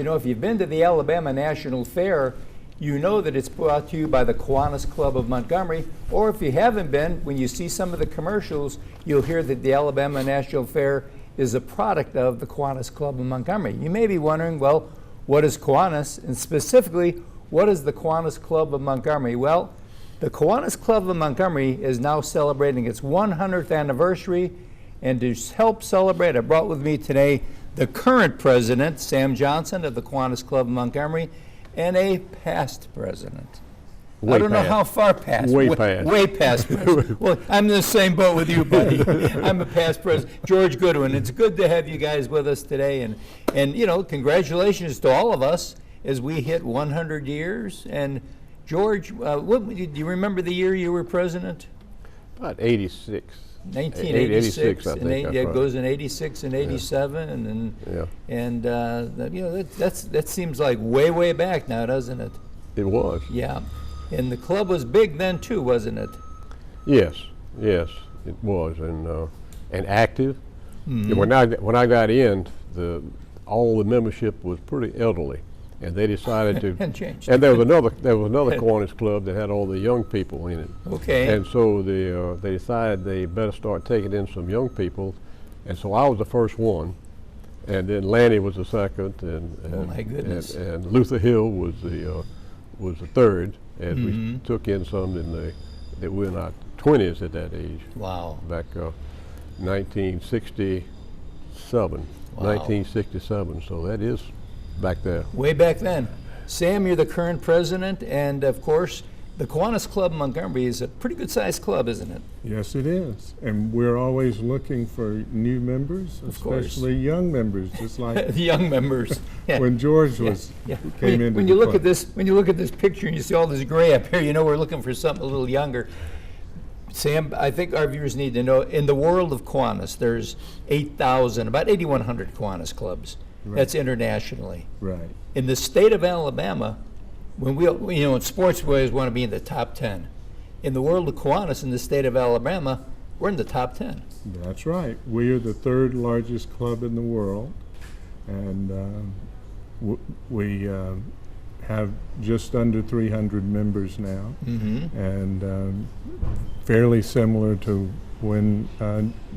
You know, if you've been to the Alabama National Fair, you know that it's brought to you by the Kiwanis Club of Montgomery, or if you haven't been, when you see some of the commercials, you'll hear that the Alabama National Fair is a product of the Kiwanis Club of Montgomery. You may be wondering, well, what is Kiwanis? And specifically, what is the Kiwanis Club of Montgomery? Well, the Kiwanis Club of Montgomery is now celebrating its 100th anniversary, and to help celebrate, I brought with me today the current president, Sam Johnson of the Kiwanis Club of Montgomery, and a past president. I don't know how far past. Way past. Way past president. Well, I'm in the same boat with you, buddy. I'm a past president. George Goodwyn. It's good to have you guys with us today, and you know, congratulations to all of us as we hit 100 years. And George, do you remember the year you were president? About 86. 1986, I think and it right. goes in 86 and 87, and you know, that seems like way back now, doesn't it? It was. Yeah, and the club was big then too, wasn't it? Yes, it was, and active. Mm-hmm. And when I got in, all the membership was pretty elderly, and they decided to. And changed. And there was another Kiwanis club that had all the young people in it. Okay. And so they decided they better start taking in some young people, and so I was the first one, and then Lanny was the second, and oh my goodness. And Luther Hill was the third, and we took in some that were in our 20s at that age. Wow. Back 1967. Wow. 1967. So that is back there. Way back then. Sam, you're the current president, and of course, the Kiwanis Club of Montgomery is a pretty good sized club, isn't it? Yes, it is. And we're always looking for new members, especially young members, just like the young members. Yeah. when George came into when you look at this, when you look at this picture and you see all this gray up here, you know we're looking for something a little younger. Sam, I think our viewers need to know, in the world of Kiwanis, there's 8,000, about 8,100 Kiwanis clubs. Right. That's internationally. Right. In the state of Alabama, when you know, in sports we always want to be in the top 10. In the world of Kiwanis, in the state of Alabama, we're in the top 10. That's right. We are the third largest club in the world, and we have just under 300 members now, and fairly similar to when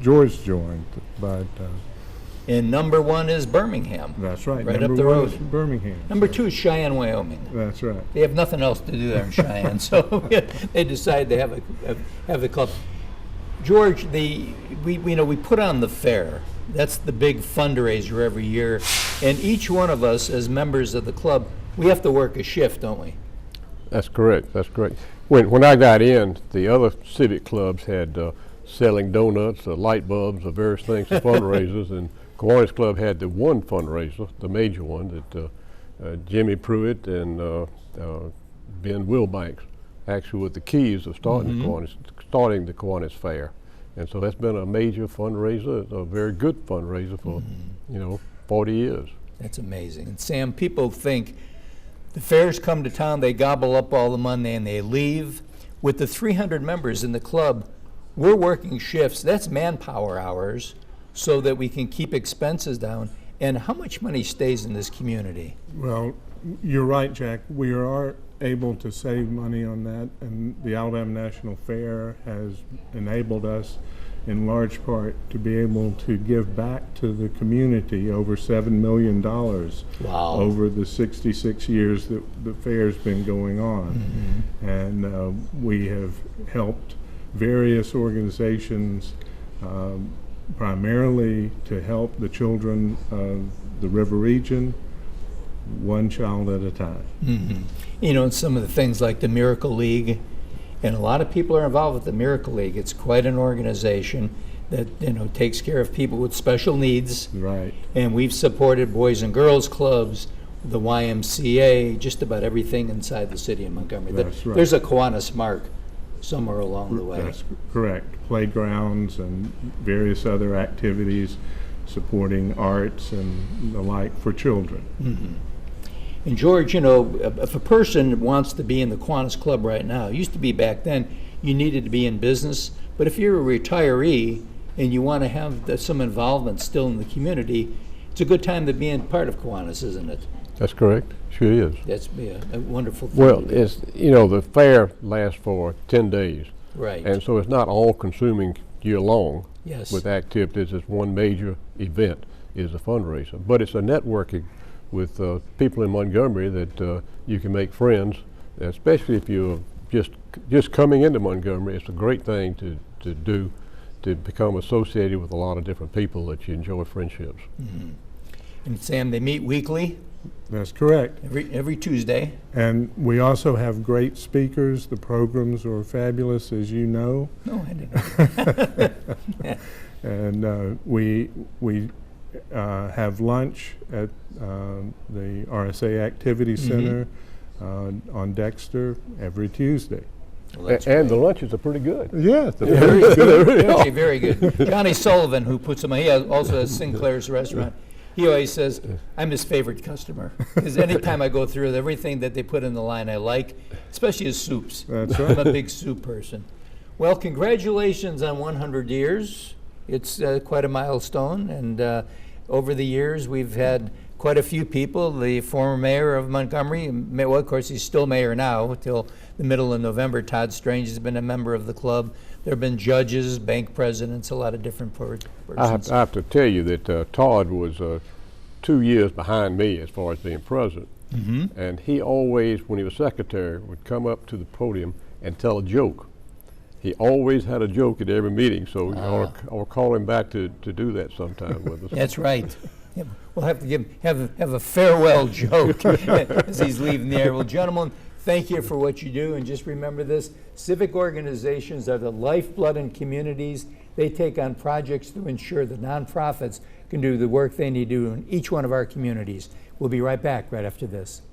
George joined, but And number one is Birmingham. that's right. Right Number up the one road. is Birmingham. Number two is Cheyenne, Wyoming. That's right. They have nothing else to do there in Cheyenne, so they decided to have the club. George, we put on the fair. That's the big fundraiser every year, and each one of us as members of the club, we have to work a shift, don't we? That's correct. That's correct. When I got in, the other civic clubs had selling donuts, light bulbs, various things, fundraisers, and Kiwanis Club had the one fundraiser, the major one, that Jimmy Pruitt and Ben Wilbanks actually were the keys of starting the Kiwanis Fair. And so that's been a major fundraiser, a very good fundraiser for 40 years. That's amazing. And Sam, people think the fairs come to town, they gobble up all the money and they leave. With the 300 members in the club, we're working shifts. That's manpower hours so that we can keep expenses down. And how much money stays in this community? Well, you're right, Jack. We are able to save money on that, and the Alabama National Fair has enabled us in large part to be able to give back to the community over $7 million Wow. over the 66 years that the fair's been going on. And we have helped various organizations primarily to help the children of the river region, one child at a time. You know, some of the things like the Miracle League, and a lot of people are involved with the Miracle League. It's quite an organization that takes care of people with special needs. Right. And we've supported Boys and Girls Clubs, the YMCA, just about everything inside the city of Montgomery. That's right. There's a Kiwanis mark somewhere along the way. That's correct. Playgrounds and various other activities supporting arts and the like for children. And George, if a person wants to be in the Kiwanis Club right now, it used to be back then you needed to be in business, but if you're a retiree and you want to have some involvement still in the community, it's a good time to be in part of Kiwanis, isn't it? That's correct. Sure is. That's be a wonderful thing. Well, to do. it's, you know, the fair lasts for 10 days. Right. And so it's not all consuming year long Yes. with activities. It's one major event is a fundraiser. But it's a networking with people in Montgomery that you can make friends, especially if you're just coming into Montgomery. It's a great thing to do, to become associated with a lot of different people that you enjoy friendships. Mm-hmm. And Sam, they meet weekly, That's correct. every Tuesday. And we also have great speakers. The programs are fabulous, as you know. No, I didn't know. And we have lunch at the RSA Activity Center on Dexter every Tuesday. Well, that's And the great. lunches are pretty good. Yes, Very They good. really are. Actually, very good. Johnny Sullivan, who puts them on, also has Sinclair's Restaurant. He always says, I'm his favorite customer. Because anytime I go through, everything that they put in the line I like, especially his soups. That's I'm right. a big soup person. Well, congratulations on 100 years. It's quite a milestone. And over the years, we've had quite a few people. The former mayor of Montgomery, well, of course, he's still mayor now until the middle of November. Todd Strange has been a member of the club. There have been judges, bank presidents, a lot of different persons. I have to tell you that Todd was 2 years behind me as far as being president. Mm-hmm. And he always, when he was secretary, would come up to the podium and tell a joke. He always had a joke at every meeting, so I'll call him back to do that sometime with us. That's right. Yeah, we'll have to have a farewell joke as he's leaving the air. Well, gentlemen, thank you for what you do, and just remember this: civic organizations are the lifeblood in communities. They take on projects to ensure that nonprofits can do the work they need to do in each one of our communities. We'll be right back right after this.